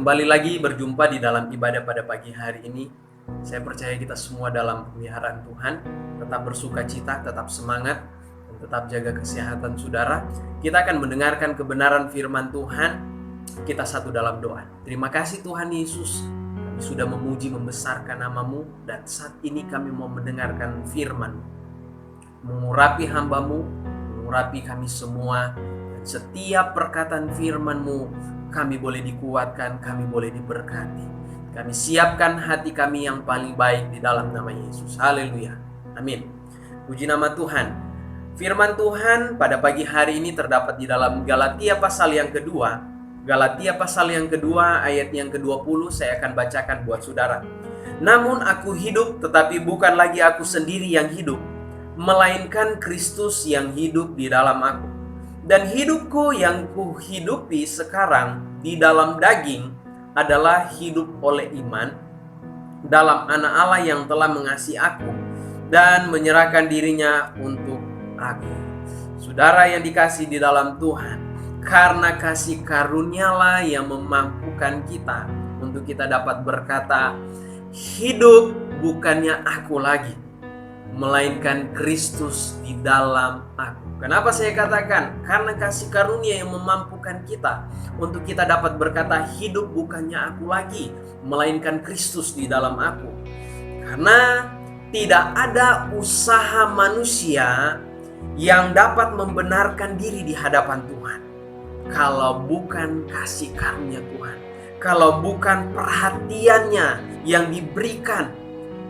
Kembali lagi berjumpa di dalam ibadah pada pagi hari ini. Saya percaya kita semua dalam pemeliharaan Tuhan, tetap bersuka cita, tetap semangat, dan tetap jaga kesehatan saudara. Kita akan mendengarkan kebenaran firman Tuhan. Kita satu dalam doa. Terima kasih Tuhan Yesus, kami sudah memuji membesarkan nama-Mu, dan saat ini kami mau mendengarkan firman-Mu. Mengurapi hamba-Mu, mengurapi kami semua, dan setiap perkataan firman-Mu kami boleh dikuatkan, kami boleh diberkati. Kami siapkan hati kami yang paling baik di dalam nama Yesus. Haleluya. Amin. Puji nama Tuhan. Firman Tuhan pada pagi hari ini terdapat di dalam Galatia pasal yang kedua. Galatia pasal yang kedua ayat yang ke-20 saya akan bacakan buat saudara. Namun aku hidup, tetapi bukan lagi aku sendiri yang hidup, melainkan Kristus yang hidup di dalam aku. Dan hidupku yang kuhidupi sekarang di dalam daging adalah hidup oleh iman dalam Anak Allah yang telah mengasihi aku dan menyerahkan dirinya untuk aku. Saudara yang dikasihi di dalam Tuhan, karena kasih karunialah yang memampukan kita untuk kita dapat berkata, hidup bukannya aku lagi, melainkan Kristus di dalam aku. Kenapa saya katakan? Karena kasih karunia yang memampukan kita untuk kita dapat berkata, hidup bukannya aku lagi, melainkan Kristus di dalam aku. Karena tidak ada usaha manusia yang dapat membenarkan diri di hadapan Tuhan kalau bukan kasih karunia Tuhan, kalau bukan perhatiannya yang diberikan,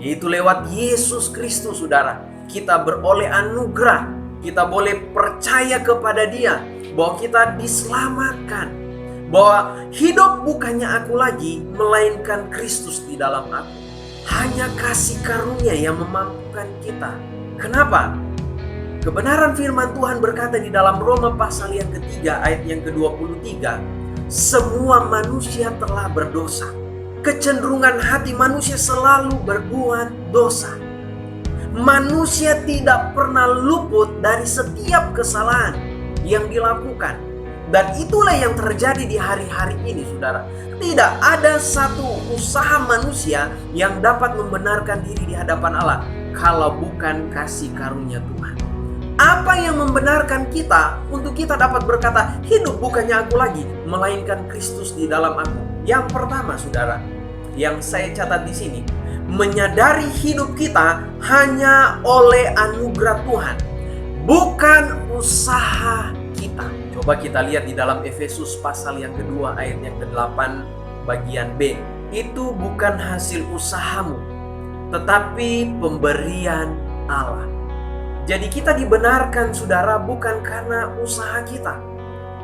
yaitu lewat Yesus Kristus. Saudara, kita beroleh anugerah, kita boleh percaya kepada Dia bahwa kita diselamatkan, bahwa hidup bukannya aku lagi, melainkan Kristus di dalam aku. Hanya kasih karunia yang memampukan kita. Kenapa? Kebenaran firman Tuhan berkata di dalam Roma pasal yang ketiga ayat yang ke-23, semua manusia telah berdosa. Kecenderungan hati manusia selalu berbuat dosa. Manusia tidak pernah luput dari setiap kesalahan yang dilakukan. Dan itulah yang terjadi di hari-hari ini, saudara. Tidak ada satu usaha manusia yang dapat membenarkan diri di hadapan Allah kalau bukan kasih karunia Tuhan. Apa yang membenarkan kita untuk kita dapat berkata, hidup bukannya aku lagi, melainkan Kristus di dalam aku? Yang pertama, saudara, yang saya catat di sini, menyadari hidup kita hanya oleh anugerah Tuhan, bukan usaha kita. Coba kita lihat di dalam Efesus pasal yang kedua ayat yang ke-8 bagian B. Itu bukan hasil usahamu, tetapi pemberian Allah. Jadi kita dibenarkan, saudara, bukan karena usaha kita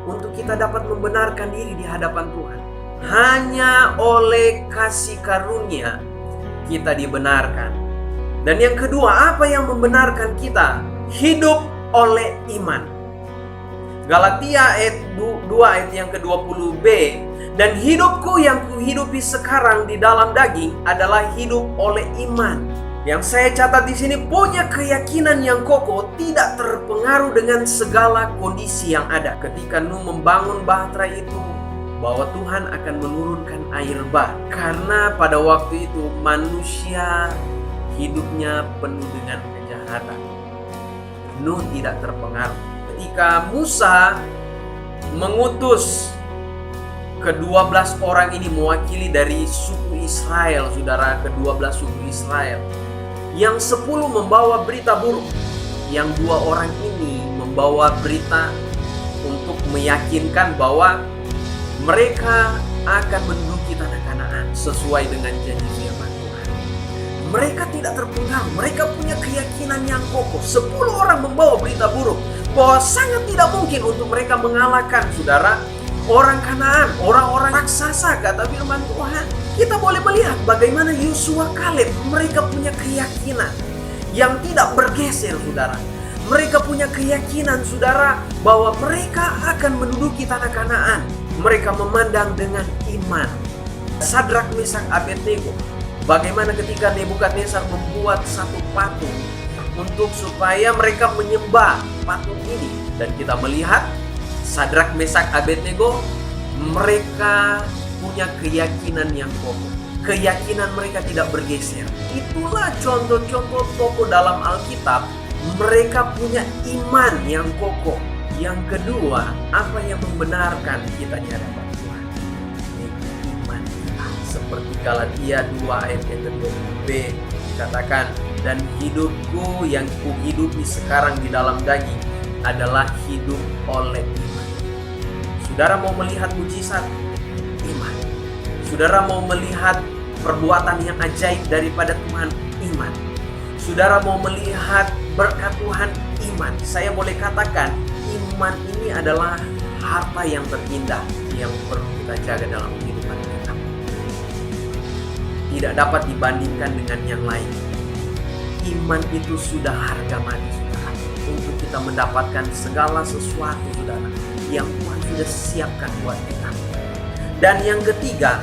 untuk kita dapat membenarkan diri di hadapan Tuhan. Hanya oleh kasih karunia kita dibenarkan. Dan yang kedua, apa yang membenarkan kita? Hidup oleh iman. Galatia ayat 2 ayat yang ke-20b, dan hidupku yang kuhidupi sekarang di dalam daging adalah hidup oleh iman. Yang saya catat di sini, punya keyakinan yang kokoh, tidak terpengaruh dengan segala kondisi yang ada. Ketika Nuh membangun bahtera itu, bahwa Tuhan akan menurunkan air bah, karena pada waktu itu manusia hidupnya penuh dengan kejahatan. Nuh tidak terpengaruh. Ketika Musa mengutus ke-12 orang ini mewakili dari suku Israel, saudara, ke-12 suku Israel, yang 10 membawa berita buruk, yang 2 orang ini membawa berita untuk meyakinkan bahwa mereka akan menduduki tanah Kanaan sesuai dengan janji firman Tuhan. Mereka tidak terpengaruh, mereka punya keyakinan yang kokoh. 10 orang membawa berita buruk bahwa sangat tidak mungkin untuk mereka mengalahkan, saudara, orang Kanaan, orang-orang raksasa, kata firman Tuhan. Kita boleh melihat bagaimana Yosua, Kaleb, mereka punya keyakinan yang tidak bergeser, saudara. Mereka punya keyakinan, saudara, bahwa mereka akan menduduki tanah Kanaan. Mereka memandang dengan iman. Sadrak, Mesak, Abednego, bagaimana ketika Nebukadnezar membuat satu patung untuk supaya mereka menyembah patung ini. Dan kita melihat Sadrak, Mesak, Abednego, mereka punya keyakinan yang kokoh. Keyakinan mereka tidak bergeser. Itulah contoh-contoh tokoh dalam Alkitab. Mereka punya iman yang kokoh. Yang kedua, apa yang membenarkan kita di hadapan Tuhan? Ini iman kita. Seperti Galatia 2 ayat yang ke-20b dikatakan, dan hidupku yang kuhidupi sekarang di dalam daging adalah hidup oleh iman. Saudara mau melihat mujizat? Iman. Saudara mau melihat perbuatan yang ajaib daripada Tuhan? Iman. Saudara mau melihat berkat Tuhan? Iman. Saya boleh katakan, iman ini adalah harta yang terindah yang perlu kita jaga dalam kehidupan kita. Tidak dapat dibandingkan dengan yang lain. Iman itu sudah harga mati, saudara, untuk kita mendapatkan segala sesuatu, saudara, yang Tuhan sudah siapkan buat kita. Dan yang ketiga,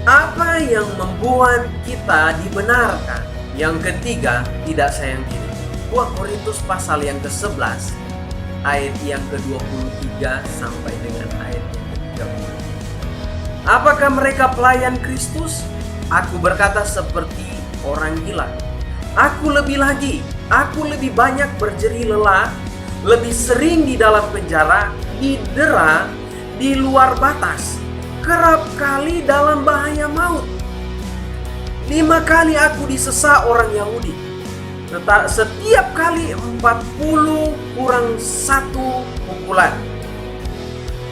apa yang membuat kita dibenarkan? Yang ketiga, tidak sayang diri. 2 Korintus pasal yang ke-11 ayat yang ke-23 sampai dengan ayat yang ke-30. Apakah mereka pelayan Kristus? Aku berkata seperti orang gila. Aku lebih lagi, aku lebih banyak berjerih lelah, lebih sering di dalam penjara, didera, di luar batas, kerap kali dalam bahaya maut. 5 kali aku disesa orang Yahudi. Setiap kali 40 kurang 1 pukulan.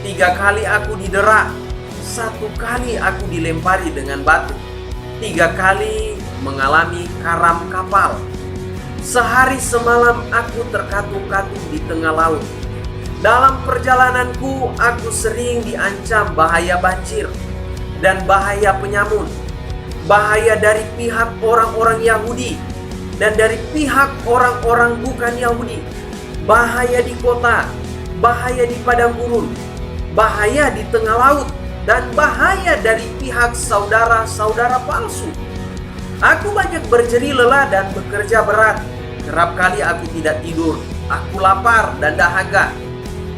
3 kali aku didera, 1 kali aku dilempari dengan batu, 3 kali mengalami karam kapal. Sehari semalam aku terkatung-katung di tengah laut. Dalam perjalananku aku sering diancam bahaya banjir dan bahaya penyamun, bahaya dari pihak orang-orang Yahudi dan dari pihak orang-orang bukan Yahudi, bahaya di kota, bahaya di padang gurun, bahaya di tengah laut, dan bahaya dari pihak saudara-saudara palsu. Aku banyak berjerih lelah dan bekerja berat. Kerap kali aku tidak tidur, aku lapar dan dahaga.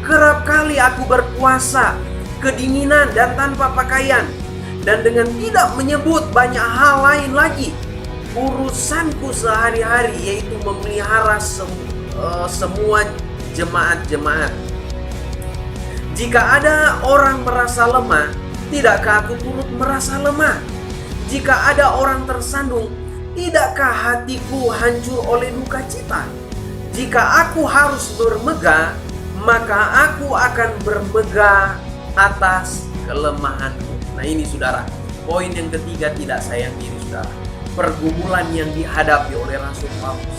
Kerap kali aku berpuasa, kedinginan dan tanpa pakaian, dan dengan tidak menyebut banyak hal lain lagi. Urusanku sehari-hari yaitu memelihara semua jemaat-jemaat. Jika ada orang merasa lemah, tidakkah aku turut merasa lemah? Jika ada orang tersandung, tidakkah hatiku hancur oleh duka cita? Jika aku harus bermegah, maka aku akan bermegah atas kelemahanku. Nah ini saudara, poin yang ketiga, tidak sayang diri saudara. Pergumulan yang dihadapi oleh Rasul Paulus.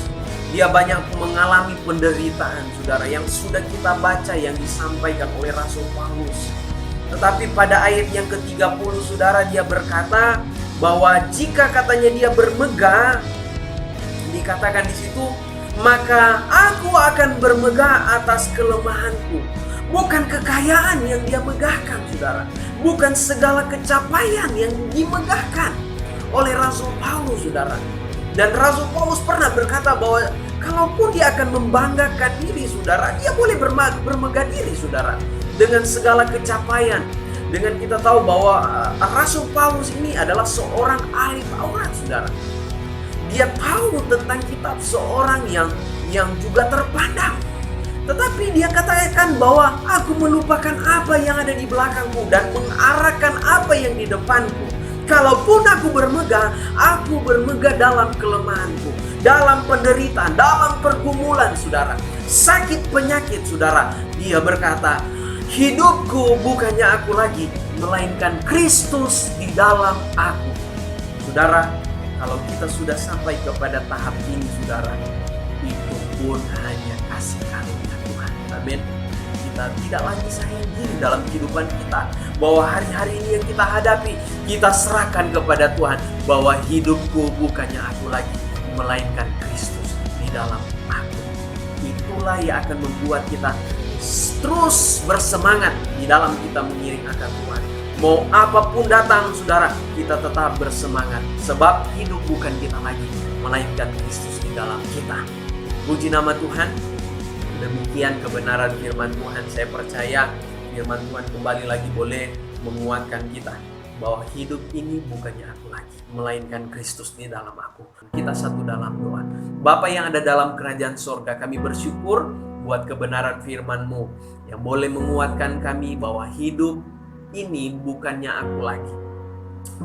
Dia banyak mengalami penderitaan saudara yang sudah kita baca yang disampaikan oleh Rasul Paulus. Tetapi pada ayat yang ke-30 saudara, dia berkata bahwa jika katanya dia bermegah, dikatakan di situ, maka aku akan bermegah atas kelemahanku. Bukan kekayaan yang dia megahkan saudara, bukan segala kecapaian yang dimegahkan oleh Rasul Paulus saudara. Dan Rasul Paulus pernah berkata bahwa kalaupun dia akan membanggakan diri saudara, dia boleh bermegah diri saudara dengan segala kecapaian. Dengan kita tahu bahwa Rasul Paulus ini adalah seorang ahli Taurat saudara. Dia tahu tentang kitab, seorang yang juga terpandang. Tetapi dia katakan bahwa aku melupakan apa yang ada di belakangku dan mengarahkan apa yang di depanku. Kalaupun aku bermegah dalam kelemahanku, dalam penderitaan, dalam pergumulan saudara, sakit penyakit saudara. Dia berkata, hidupku bukannya aku lagi, melainkan Kristus di dalam aku. Saudara, kalau kita sudah sampai kepada tahap ini saudara, itu pun hanya kasih karunia Tuhan. Amin. Kita tidak lagi sayang diri dalam kehidupan kita, bahwa hari-hari ini yang kita hadapi, kita serahkan kepada Tuhan, bahwa hidupku bukannya aku lagi, melainkan Kristus di dalam aku. Itulah yang akan membuat kita terus bersemangat di dalam kita mengiring akan Tuhan. Mau apapun datang saudara, kita tetap bersemangat, sebab hidup bukan kita lagi, melainkan Kristus di dalam kita. Puji nama Tuhan. Demikian kebenaran firman Tuhan. Saya percaya firman Tuhan kembali lagi boleh menguatkan kita bahwa hidup ini bukannya aku lagi, melainkan Kristus di dalam aku. Kita satu dalam doa. Bapa yang ada dalam kerajaan sorga, kami bersyukur buat kebenaran firman-Mu yang boleh menguatkan kami bahwa hidup ini bukannya aku lagi,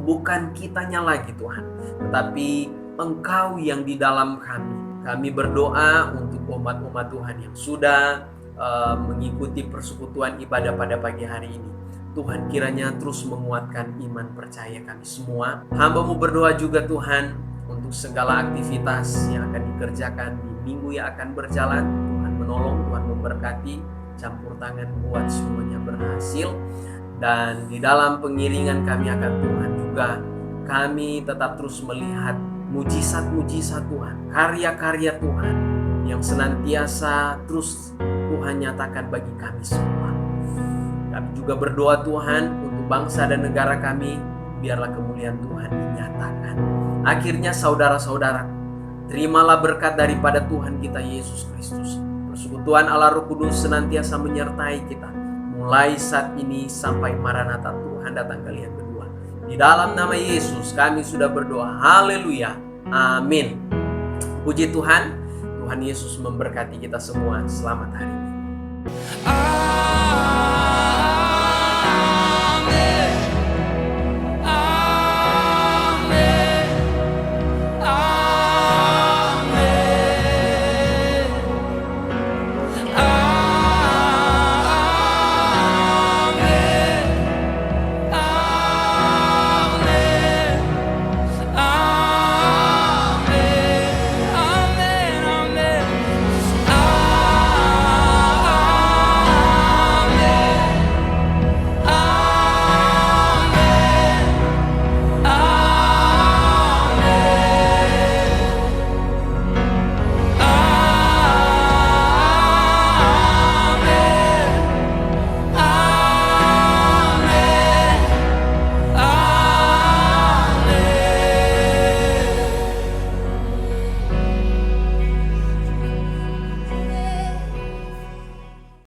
bukan kitanya lagi Tuhan, tetapi Engkau yang di dalam kami. Kami berdoa untuk umat-umat Tuhan yang sudah mengikuti persekutuan ibadah pada pagi hari ini. Tuhan kiranya terus menguatkan iman percaya kami semua. Hamba-Mu berdoa juga Tuhan untuk segala aktivitas yang akan dikerjakan di minggu yang akan berjalan. Tuhan menolong, Tuhan memberkati, campur tangan buat semuanya berhasil. Dan di dalam pengiringan kami akan Tuhan juga, kami tetap terus melihat mujizat-mujizat Tuhan, karya-karya Tuhan yang senantiasa terus Tuhan nyatakan bagi kami semua. Kami juga berdoa Tuhan untuk bangsa dan negara kami, biarlah kemuliaan Tuhan dinyatakan. Akhirnya saudara-saudara, terimalah berkat daripada Tuhan kita Yesus Kristus. Persekutuan Allah Roh Kudus senantiasa menyertai kita, mulai saat ini sampai Maranatha Tuhan datang kalian berdua. Di dalam nama Yesus kami sudah berdoa. Haleluya. Amin. Puji Tuhan. Tuhan Yesus memberkati kita semua. Selamat hari ini.